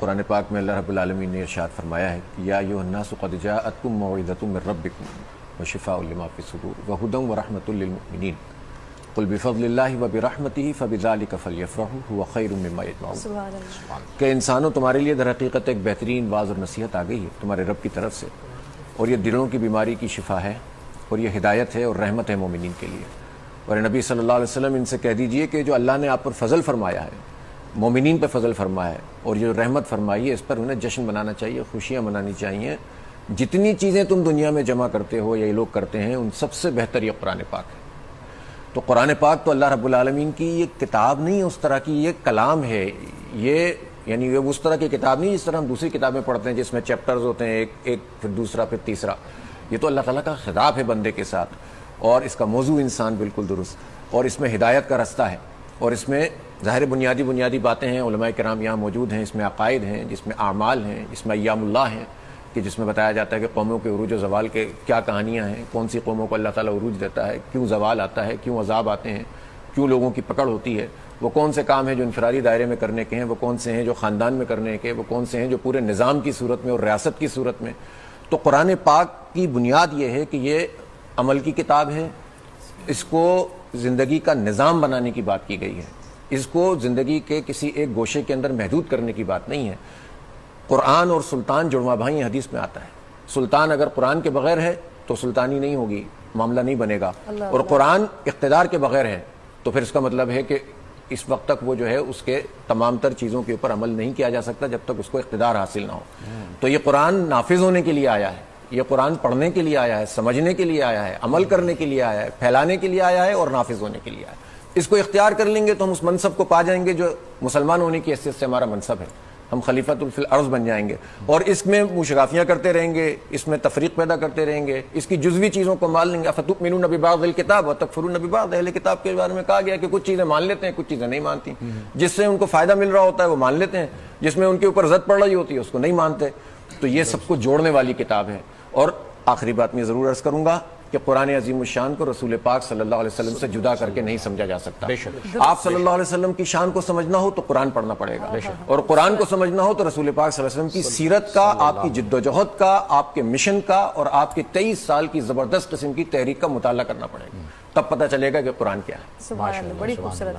قرآن پاک میں اللہ رب العالمین نے ارشاد فرمایا ہے کہ یا ایھا الناس قد جاءتکم موعظۃ من ربکم وشفاء لما فی الصدور وہدی ورحمۃ للمؤمنین قل بفضل اللہ وبرحمتہ فبذلک فلیفرحوا ھو خیر مما یجمعون۔ کہ انسانوں، تمہارے لیے در حقیقت ایک بہترین واعظ اور نصیحت آ گئی ہے تمہارے رب کی طرف سے، اور یہ دلوں کی بیماری کی شفا ہے، اور یہ ہدایت ہے اور رحمت ہے مومنین کے لیے۔ اور نبی صلی اللہ علیہ وسلم ان سے کہہ دیجئے کہ جو اللہ نے آپ پر فضل فرمایا ہے، مومنین پہ فضل فرمایا ہے، اور جو رحمت فرمائی ہے، اس پر انہیں جشن منانا چاہیے، خوشیاں منانی چاہیے۔ جتنی چیزیں تم دنیا میں جمع کرتے ہو یا یہ لوگ کرتے ہیں، ان سب سے بہتر یہ قرآن پاک ہے۔ تو قرآن پاک تو اللہ رب العالمین کی یہ کتاب نہیں ہے اس طرح کی، یہ کلام ہے، یہ یعنی یہ اس طرح کی کتاب نہیں جس طرح ہم دوسری کتابیں پڑھتے ہیں جس میں چیپٹرز ہوتے ہیں، ایک پھر دوسرا پھر تیسرا۔ یہ تو اللہ تعالیٰ کا خطاب ہے بندے کے ساتھ، اور اس کا موضوع انسان بالکل درست، اور اس میں ہدایت کا رستہ ہے، اور اس میں ظاہر بنیادی باتیں ہیں، علماء کرام یہاں موجود ہیں، اس میں عقائد ہیں، جس میں اعمال ہیں، اس میں ایام اللہ ہیں، کہ جس میں بتایا جاتا ہے کہ قوموں کے عروج و زوال کے کیا کہانیاں ہیں، کون سی قوموں کو اللہ تعالیٰ عروج دیتا ہے، کیوں زوال آتا ہے، کیوں عذاب آتے ہیں، کیوں لوگوں کی پکڑ ہوتی ہے، وہ کون سے کام ہیں جو انفرادی دائرے میں کرنے کے ہیں، وہ کون سے ہیں جو خاندان میں کرنے کے، وہ کون سے ہیں جو پورے نظام کی صورت میں اور ریاست کی صورت میں۔ تو قرآن پاک کی بنیاد یہ ہے کہ یہ عمل کی کتاب ہے، اس کو زندگی کا نظام بنانے کی بات کی گئی ہے، اس کو زندگی کے کسی ایک گوشے کے اندر محدود کرنے کی بات نہیں ہے۔ قرآن اور سلطان جڑواں بھائی حدیث میں آتا ہے، سلطان اگر قرآن کے بغیر ہے تو سلطانی نہیں ہوگی، معاملہ نہیں بنے گا، اور قرآن اقتدار کے بغیر ہے تو پھر اس کا مطلب ہے کہ اس وقت تک وہ جو ہے اس کے تمام تر چیزوں کے اوپر عمل نہیں کیا جا سکتا جب تک اس کو اقتدار حاصل نہ ہو۔ تو یہ قرآن نافذ ہونے کے لیے آیا ہے، یہ قرآن پڑھنے کے لیے آیا ہے، سمجھنے کے لیے آیا ہے، عمل کرنے کے لیے آیا ہے، پھیلانے کے لیے آیا ہے اور نافذ ہونے کے لیے آیا ہے۔ اس کو اختیار کر لیں گے تو ہم اس منصب کو پا جائیں گے جو مسلمان ہونے کی حیثیت سے ہمارا منصب ہے، ہم خلیفۃ فی الارض بن جائیں گے، اور اس میں مشغافیاں کرتے رہیں گے، اس میں تفریق پیدا کرتے رہیں گے، اس کی جزوی چیزوں کو مان لیں گے۔ افتؤمنون ببعض الکتاب وتکفرون ببعض، اہل کتاب کے بارے میں کہا گیا کہ کچھ چیزیں مان لیتے ہیں، کچھ چیزیں نہیں مانتی، جس سے ان کو فائدہ مل رہا ہوتا ہے وہ مان لیتے ہیں، جس میں ان کے اوپر زد پڑ رہی ہوتی ہے اس کو نہیں مانتے۔ تو یہ سب کو جوڑنے والی کتاب ہے۔ اور آخری بات میں ضرور عرض کروں گا کہ قرآن عظیم الشان کو رسول پاک صلی اللہ علیہ وسلم سے جدا کر کے نہیں سمجھا جا سکتا۔ آپ صلی اللہ علیہ وسلم کی شان کو سمجھنا ہو تو قرآن پڑھنا پڑے گا، اور قرآن کو سمجھنا ہو تو رسول پاک صلی اللہ علیہ وسلم کی سیرت کا، آپ کی جد و جہد کا، آپ کے مشن کا، اور آپ کے 23 سال کی زبردست قسم کی تحریک کا مطالعہ کرنا پڑے گا، تب پتہ چلے گا کہ قرآن کیا ہے۔ سبحان اللہ، بڑی خوبصورت۔